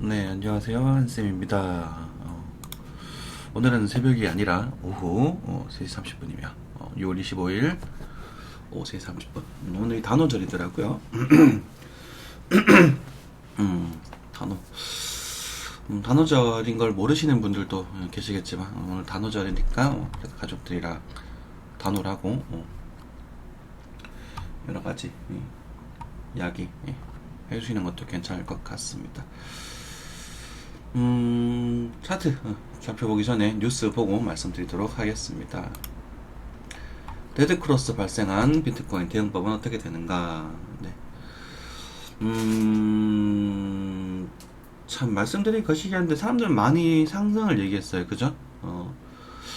네, 안녕하세요. 한쌤입니다. 오늘은 새벽이 아니라 오후 3시 30분이며 6월 25일 오후 3시 30분. 오늘이 단오절이더라고요. 단오. 단오절인 걸 모르시는 분들도 계시겠지만 오늘 단오절이니까 가족들이랑 단오라고 여러 가지 이야기 해주시는 것도 괜찮을 것 같습니다. 차트 살펴보기 전에 뉴스 보고 말씀드리도록 하겠습니다. 데드크로스 발생한 비트코인 대응법은 어떻게 되는가? 네. 참 말씀드리기 거시기 한데 사람들 많이 상승을 얘기했어요. 그죠?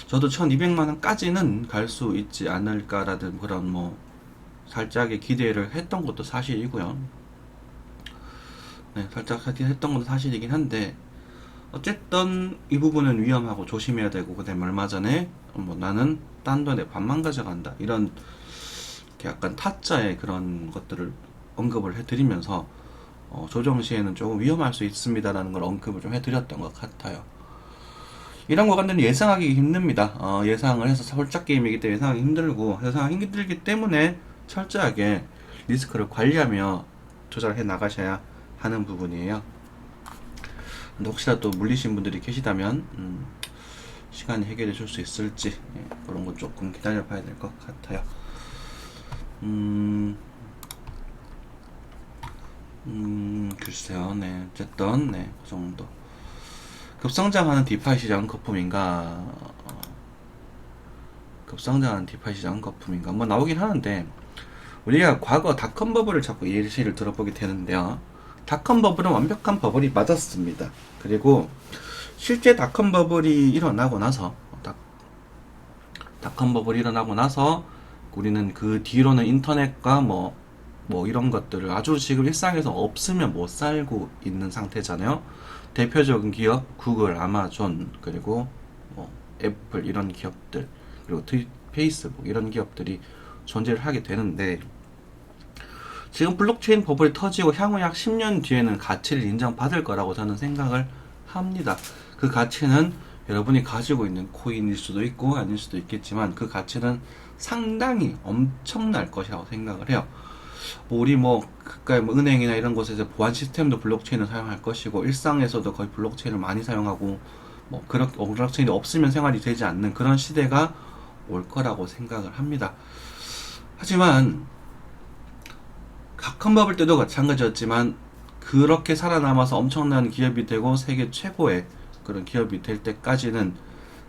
저도 1200만원까지는 갈 수 있지 않을까라는 그런 살짝의 기대를 했던 것도 사실이고요. 네, 살짝 했던 것도 사실이긴 한데 어쨌든 이 부분은 위험하고 조심해야 되고, 그다음에 얼마 전에 나는 딴 돈에 반만 가져간다 이런 약간 타짜의 그런 것들을 언급을 해드리면서 조정 시에는 조금 위험할 수 있습니다라는 걸 언급을 좀 해드렸던 것 같아요. 이런 것들은 예상하기 힘듭니다. 예상을 해서 살짝 게임이기 때문에 예상하기 힘들고, 예상하기 힘들기 때문에 철저하게 리스크를 관리하며 조절을 해 나가셔야 하는 부분이에요. 근데 혹시라도 물리신 분들이 계시다면 시간이 해결해 줄 수 있을지 그런 거 조금 기다려 봐야 될 것 같아요. 글쎄요. 네, 어쨌든 그 정도. 급성장하는 디파이 시장은 거품인가? 급성장하는 디파이 시장은 거품인가? 나오긴 하는데 우리가 과거 닷컴 버블을 자꾸 예시를 들어보게 되는데요. 닷컴 버블은 완벽한 버블이 맞았습니다. 그리고 실제 닷컴 버블이 일어나고 나서 닷컴 버블이 일어나고 나서 우리는 그 뒤로는 인터넷과 이런 것들을 아주 지금 일상에서 없으면 못 살고 있는 상태잖아요. 대표적인 기업 구글, 아마존, 그리고 애플 이런 기업들, 그리고 페이스북 이런 기업들이 존재를 하게 되는데, 지금 블록체인 버블이 터지고 향후 약 10년 뒤에는 가치를 인정받을 거라고 저는 생각을 합니다. 그 가치는 여러분이 가지고 있는 코인일 수도 있고 아닐 수도 있겠지만 그 가치는 상당히 엄청날 것이라고 생각을 해요. 우리 그까이 은행이나 이런 곳에서 보안 시스템도 블록체인을 사용할 것이고, 일상에서도 거의 블록체인을 많이 사용하고, 그렇게 블록체인이 없으면 생활이 되지 않는 그런 시대가 올 거라고 생각을 합니다. 하지만 닷컴 버블 때도 마찬가지였지만 그렇게 살아남아서 엄청난 기업이 되고 세계 최고의 그런 기업이 될 때까지는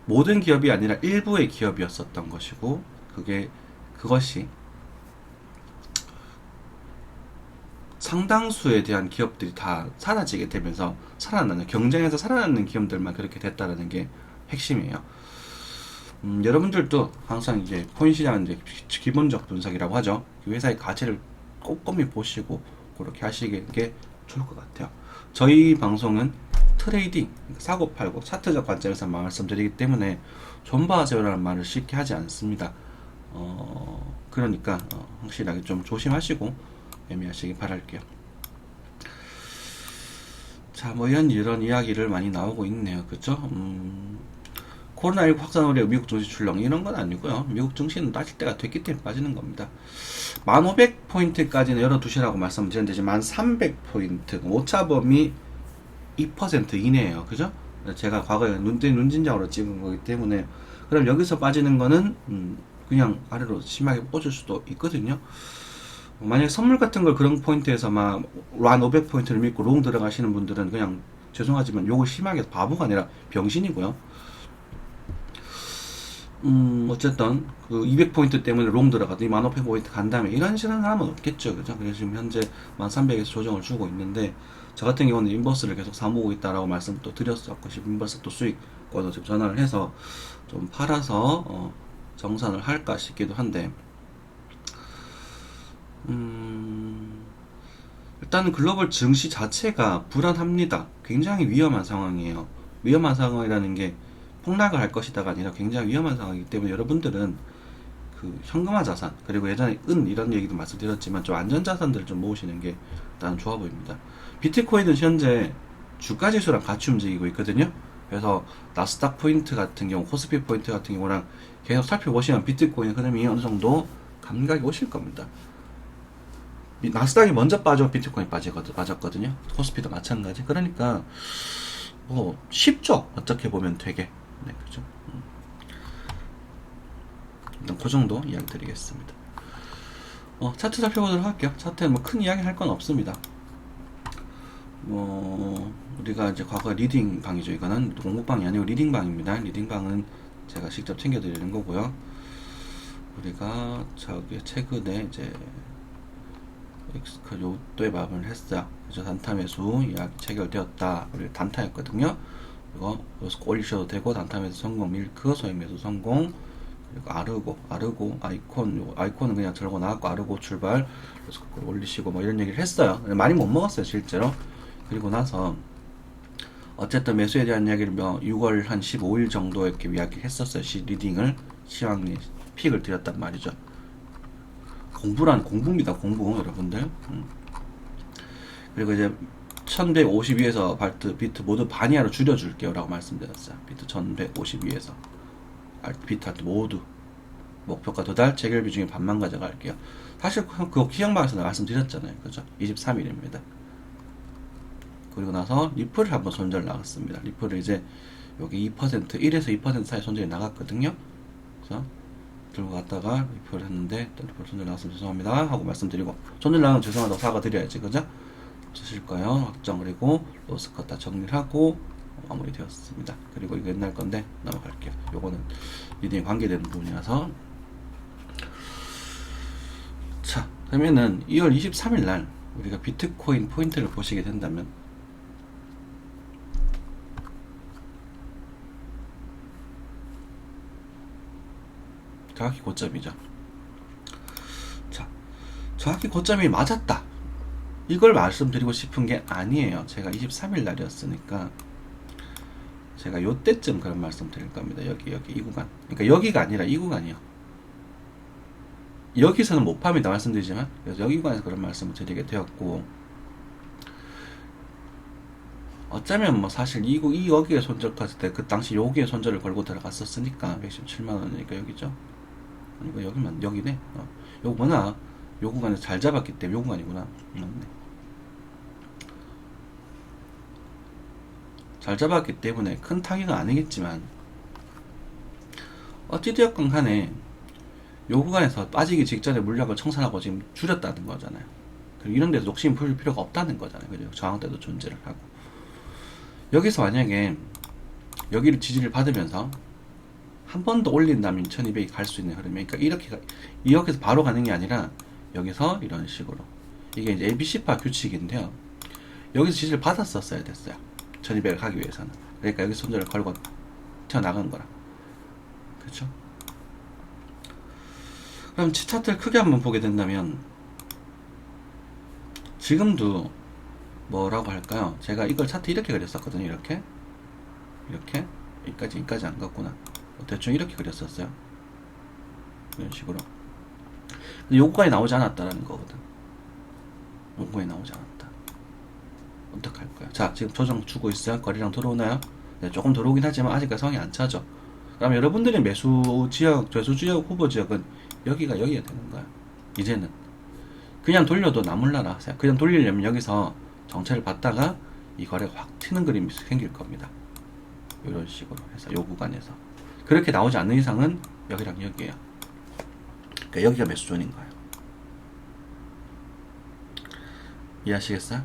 모든 기업이 아니라 일부의 기업이었었던 것이고, 그것이 상당수에 대한 기업들이 다 사라지게 되면서 경쟁에서 살아남는 기업들만 그렇게 됐다라는 게 핵심이에요. 여러분들도 항상 이제 코인 시장은 이제 기본적 분석이라고 하죠. 그 회사의 가치를 꼼꼼히 보시고 그렇게 하시는 게 좋을 것 같아요. 저희 방송은 트레이딩, 사고 팔고 차트적 관점에서 말씀드리기 때문에 존버하세요라는 말을 쉽게 하지 않습니다. 그러니까 확실하게 좀 조심하시고 매매하시기 바랄게요. 자, 이런 이야기를 많이 나오고 있네요. 그죠? 코로나19 확산 우려 미국 증시 출렁 이런 건 아니고요. 미국 증시는 빠질 때가 됐기 때문에 빠지는 겁니다. 1500포인트까지는 열어두시라고 말씀드렸는데 1300포인트 오차범위 2% 이내에요. 그죠? 제가 과거에 눈진장으로 찍은 거기 때문에, 그럼 여기서 빠지는 거는 그냥 아래로 심하게 뻗을 수도 있거든요. 만약에 선물 같은 걸 그런 포인트에서 란 500포인트를 믿고 롱 들어가시는 분들은 그냥 죄송하지만 요거 심하게 바보가 아니라 병신이고요. 어쨌든 그 200포인트 때문에 롱 들어가더니 1500포인트 간 다음에 이런 식으로 사람은 없겠죠. 그죠? 그래서 지금 현재 1300에서 조정을 주고 있는데, 저 같은 경우는 인버스를 계속 사모으고 있다라고 말씀 또 드렸었고, 인버스 또 수익권을 지금 전환을 해서 좀 팔아서 정산을 할까 싶기도 한데, 일단은 글로벌 증시 자체가 불안합니다. 굉장히 위험한 상황이에요. 위험한 상황이라는 게 폭락을 할 것이다가 아니라 굉장히 위험한 상황이기 때문에 여러분들은 그 현금화 자산, 그리고 예전에 이런 얘기도 말씀드렸지만 좀 안전 자산들을 좀 모으시는 게 일단 좋아 보입니다. 비트코인은 현재 주가 지수랑 같이 움직이고 있거든요. 그래서 나스닥 포인트 같은 경우, 코스피 포인트 같은 경우랑 계속 살펴보시면 비트코인 흐름이 어느 정도 감각이 오실 겁니다. 나스닥이 먼저 빠져 비트코인 빠졌거든요. 코스피도 마찬가지. 그러니까 뭐 쉽죠. 어떻게 보면 되게. 네, 그죠. 일단 그 정도 이야기 드리겠습니다. 차트 살펴보도록 할게요. 차트는 뭐 큰 이야기 할 건 없습니다. 우리가 이제 과거 리딩 방이죠. 이거는 공부방이 아니고 리딩 방입니다. 리딩 방은 제가 직접 챙겨드리는 거고요. 우리가 저기 최근에 이제 엑스크 요또에 마감을 했어요. 그래서 단타 매수 예약 체결되었다. 우리 단타였거든요. 이거 올리셔도 되고, 단타 매수 성공, 밀크 소액 매수 성공. 그리고 아르고 아이콘은 그냥 들고 나왔고, 아르고 출발, 그래서 그걸 올리시고 뭐 이런 얘기를 했어요. 많이 못 먹었어요 실제로. 그리고 나서 어쨌든 매수에 대한 이야기를 6월 한 15일 정도 이렇게 이야기를 했었어요. 리딩을 시황 픽을 드렸단 말이죠. 공부입니다. 공부 여러분들. 그리고 이제 1152에서 비트 모두 반이하로 줄여줄게요 라고 말씀드렸어요. 비트 1152에서 비트한테 모두 목표가 도달, 체결 비중의 반만 가져갈게요. 사실 그거 기억방에서 말씀드렸잖아요. 그죠? 23일입니다. 그리고 나서 리플을 한번 손절 나갔습니다. 리플을 이제 여기 2%, 1에서 2% 사이 손절이 나갔거든요. 그래서 들고 갔다가 리플을 했는데 리플 손절 나갔으면 죄송합니다 하고 말씀드리고, 손절 나가면 죄송하다고 사과드려야지. 그죠? 주실 거예요. 확정. 그리고 로스컷 다 정리를 하고 마무리 되었습니다. 그리고 이거 옛날 건데 넘어갈게요. 요거는 리딩에 관계되는 부분이라서. 자, 그러면은 2월 23일 날 우리가 비트코인 포인트를 보시게 된다면, 정확히 고점이죠. 자, 정확히 고점이 맞았다, 이걸 말씀드리고 싶은 게 아니에요. 제가 23일 날이었으니까 제가 요때쯤 그런 말씀 드릴 겁니다. 여기 이 구간, 그러니까 여기가 아니라 이 구간이요. 여기서는 못 팝니다 말씀드리지만, 그래서 여기 구간에서 그런 말씀을 드리게 되었고, 어쩌면 뭐 사실 여기에 손절 갔을 때 그 당시 여기에 손절을 걸고 들어갔었으니까 117만원이니까 여기죠. 아니고 여기네. 요거구나. 요 구간에서 잘 잡았기 때문에 요 구간이구나. 맞네. 잘 잡았기 때문에 큰 타격은 아니겠지만, 어찌되었건 간에 요 구간에서 빠지기 직전에 물량을 청산하고 지금 줄였다는 거잖아요. 그리고 이런 데서 욕심 부릴 필요가 없다는 거잖아요. 그죠? 저항 때도 존재를 하고. 여기서 만약에 여기를 지지를 받으면서 한 번 더 올린다면 1200이 갈 수 있는 흐름이, 그러니까 이렇게 바로 가는 게 아니라 여기서 이런 식으로, 이게 이제 ABC파 규칙인데요. 여기서 지지를 받았었어야 됐어요. 1200을 가기 위해서는. 그러니까 여기 손절을 걸고 튀어나간 거라. 그렇죠? 그럼 차트를 크게 한번 보게 된다면, 지금도 뭐라고 할까요? 제가 이걸 차트 이렇게 그렸었거든요. 이렇게 여기까지 안 갔구나. 대충 이렇게 그렸었어요. 이런 식으로. 근데 요 구간이 나오지 않았다라는 거거든. 요 구간이 나오지 않았다. 어떡할까요? 자, 지금 조정 주고 있어요. 거리랑 들어오나요? 네, 조금 들어오긴 하지만 아직까지 성이 안 차죠. 그럼 여러분들의 매수 지역, 후보 지역은 여기가 되는 거야. 이제는 그냥 돌려도 나몰라라. 그냥 돌리려면 여기서 정체를 받다가 이 거래가 확 튀는 그림이 생길 겁니다. 이런 식으로 해서 요 구간에서 그렇게 나오지 않는 이상은 여기랑 여기에요. 그러니까 여기가 매수존인 거예요. 이해하시겠어요?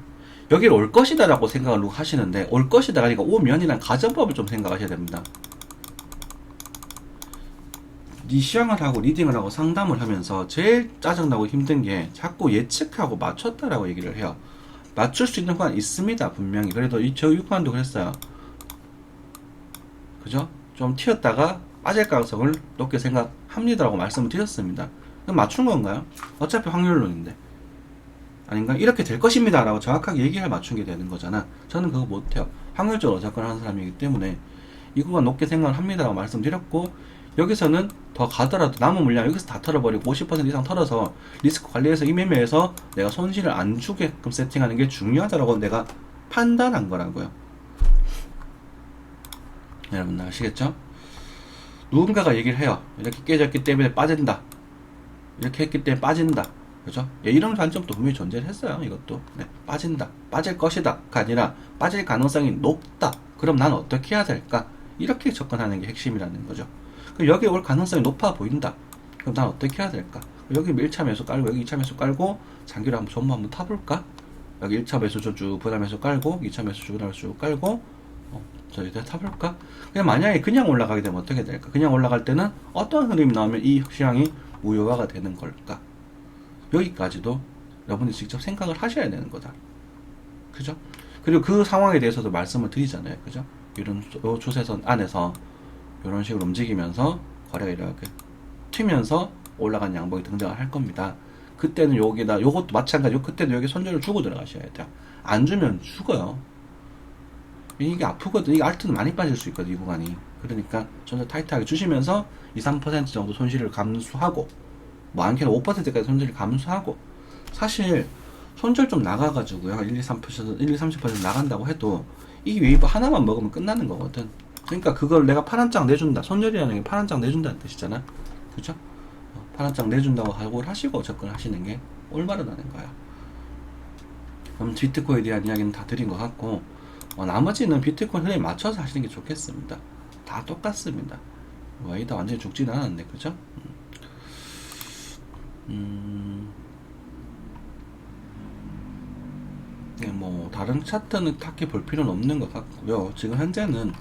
여기를 올 것이다 라고 생각을 하시는데, 올 것이다 아니라 오면이란 가정법을 좀 생각하셔야 됩니다. 시황을 하고 리딩을 하고 상담을 하면서 제일 짜증나고 힘든 게 자꾸 예측하고 맞췄다라고 얘기를 해요. 맞출 수 있는 구간 있습니다 분명히. 그래도 저 6구간도 그랬어요. 그죠? 좀 튀었다가 빠질 가능성을 높게 생각합니다라고 말씀을 드렸습니다. 그럼 맞춘 건가요? 어차피 확률론인데 아닌가? 이렇게 될 것입니다 라고 정확하게 얘기를 맞춘 게 되는 거잖아. 저는 그거 못해요. 확률적으로 접근하는 사람이기 때문에 이 구간 높게 생각을 합니다 라고 말씀드렸고, 여기서는 더 가더라도 남은 물량 여기서 다 털어버리고 50% 이상 털어서 리스크 관리해서 이 매매에서 내가 손실을 안 주게끔 세팅하는 게 중요하다라고 내가 판단한 거라고요. 여러분 아시겠죠? 누군가가 얘기를 해요. 이렇게 깨졌기 때문에 빠진다. 이렇게 했기 때문에 빠진다. 그죠? 예, 이런 관점도 분명히 존재를 했어요. 이것도. 네, 빠진다. 빠질 것이다가 아니라 빠질 가능성이 높다. 그럼 난 어떻게 해야 될까? 이렇게 접근하는 게 핵심이라는 거죠. 그럼 여기 올 가능성이 높아 보인다. 그럼 난 어떻게 해야 될까? 여기 1차 매수 깔고 여기 2차 매수 깔고 장기로 한번 전부 한번 타볼까? 여기 1차 매수 쭉 부담 매수 깔고 2차 매수 쭉 부담 매수 쭉 깔고 저기 타볼까? 그냥 만약에 그냥 올라가게 되면 어떻게 될까? 그냥 올라갈 때는 어떤 흐름이 나오면 이 시장이 무효화가 되는 걸까? 여기까지도 여러분이 직접 생각을 하셔야 되는 거다. 그죠? 그리고 그 상황에 대해서도 말씀을 드리잖아요. 그죠? 이런 추세선 안에서 이런 식으로 움직이면서 거래가 이렇게 튀면서 올라간 양봉이 등장을 할 겁니다. 그때는 여기다 요것도 마찬가지고 그때도 여기 손절을 주고 들어가셔야 돼요. 안 주면 죽어요. 이게 아프거든. 이게 알트는 많이 빠질 수 있거든, 이 구간이. 그러니까 좀 더 타이트하게 주시면서 2, 3% 정도 손실을 감수하고 뭐 많게는 5%까지 손실을 감수하고 사실 손절 좀 나가가지고요 1, 2, 3%, 1, 2, 30% 나간다고 해도 이 웨이브 하나만 먹으면 끝나는 거거든. 그러니까 그걸 내가 파란 장 내준다. 손절이라는 게 파란 장 내준다는 뜻이잖아. 그죠? 파란 장 내준다고 각오를 하시고 접근하시는 게 올바르다는 거야. 그럼 비트코인에 대한 이야기는 다 드린 것 같고 나머지는 비트코인 흐름에 맞춰서 하시는 게 좋겠습니다. 다 똑같습니다. 와이다 완전히 죽지는 않았네. 그죠? 네, 뭐 다른 차트는 딱히 볼 필요는 없는 것 같고요. 지금 현재는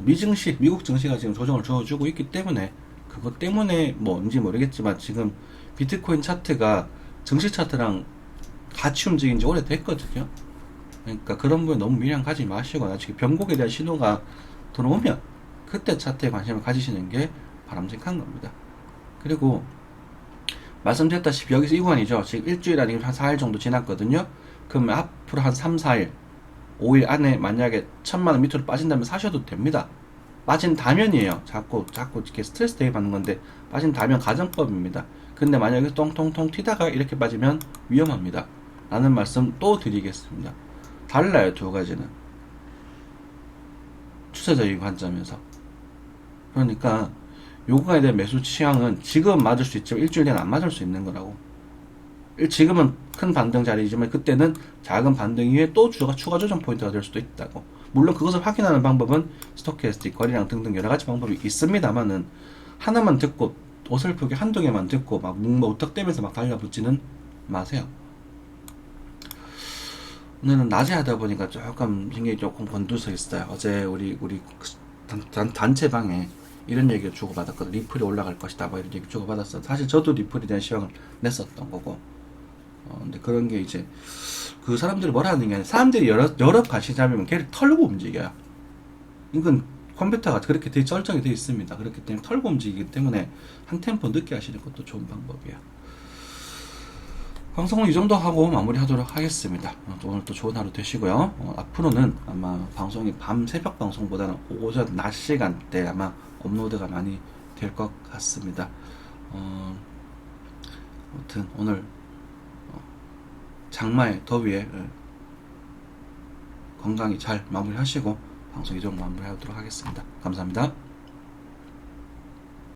미증시, 미국 증시가 지금 조정을 주어주고 있기 때문에 그것 때문에 뭔지 모르겠지만 지금 비트코인 차트가 증시 차트랑 같이 움직인 지 오래됐거든요. 그러니까 그런 부분에 너무 미련 가지 마시고 나중에 변곡에 대한 신호가 들어오면 그때 차트에 관심을 가지시는 게 바람직한 겁니다. 그리고 말씀드렸다시피 여기서 이 구간이죠. 지금 일주일 아니면 한 4일 정도 지났거든요. 그러면 앞으로 한 3, 4일, 5일 안에 만약에 1000만원 밑으로 빠진다면 사셔도 됩니다. 빠진다면이에요. 자꾸 이렇게 스트레스 대입 받는 건데 빠진다면 가정법입니다. 근데 만약에 똥통통 튀다가 이렇게 빠지면 위험합니다. 라는 말씀 또 드리겠습니다. 달라요, 두 가지는. 추세적인 관점에서. 그러니까 요거에 대한 매수 취향은 지금 맞을 수 있지만 일주일 뒤에는 안 맞을 수 있는 거라고. 지금은 큰 반등 자리이지만 그때는 작은 반등 이후에 또 추가 조정 포인트가 될 수도 있다고. 물론 그것을 확인하는 방법은 스토캐스틱, 거래량 등등 여러 가지 방법이 있습니다만은 하나만 듣고 어설프게 한두 개만 듣고 막 우탁대면서 막 달라붙지는 마세요. 오늘은 낮에 하다 보니까 조금 신경이 조금 곤두서 있어요. 어제 우리 단체방에 이런 얘기를 주고받았거든. 리플이 올라갈 것이다. 뭐 이런 얘기 주고받았어. 사실 저도 리플에 대한 시황을 냈었던 거고. 근데 그런 게 이제 그 사람들이 뭐라 하는 게 아니라 사람들이 여러 가시 잡으면 걔를 털고 움직여요. 이건 컴퓨터가 그렇게 되게 쩔쩡히 되어 있습니다. 그렇기 때문에 털고 움직이기 때문에 한 템포 늦게 하시는 것도 좋은 방법이에요. 방송은 이 정도 하고 마무리하도록 하겠습니다. 오늘 또 좋은 하루 되시고요. 앞으로는 아마 방송이 밤 새벽 방송보다는 오전 낮 시간대 아마 업로드가 많이 될 것 같습니다. 아무튼 오늘 장마의 더위에 건강히 잘 마무리하시고 방송 이 정도 마무리하도록 하겠습니다. 감사합니다.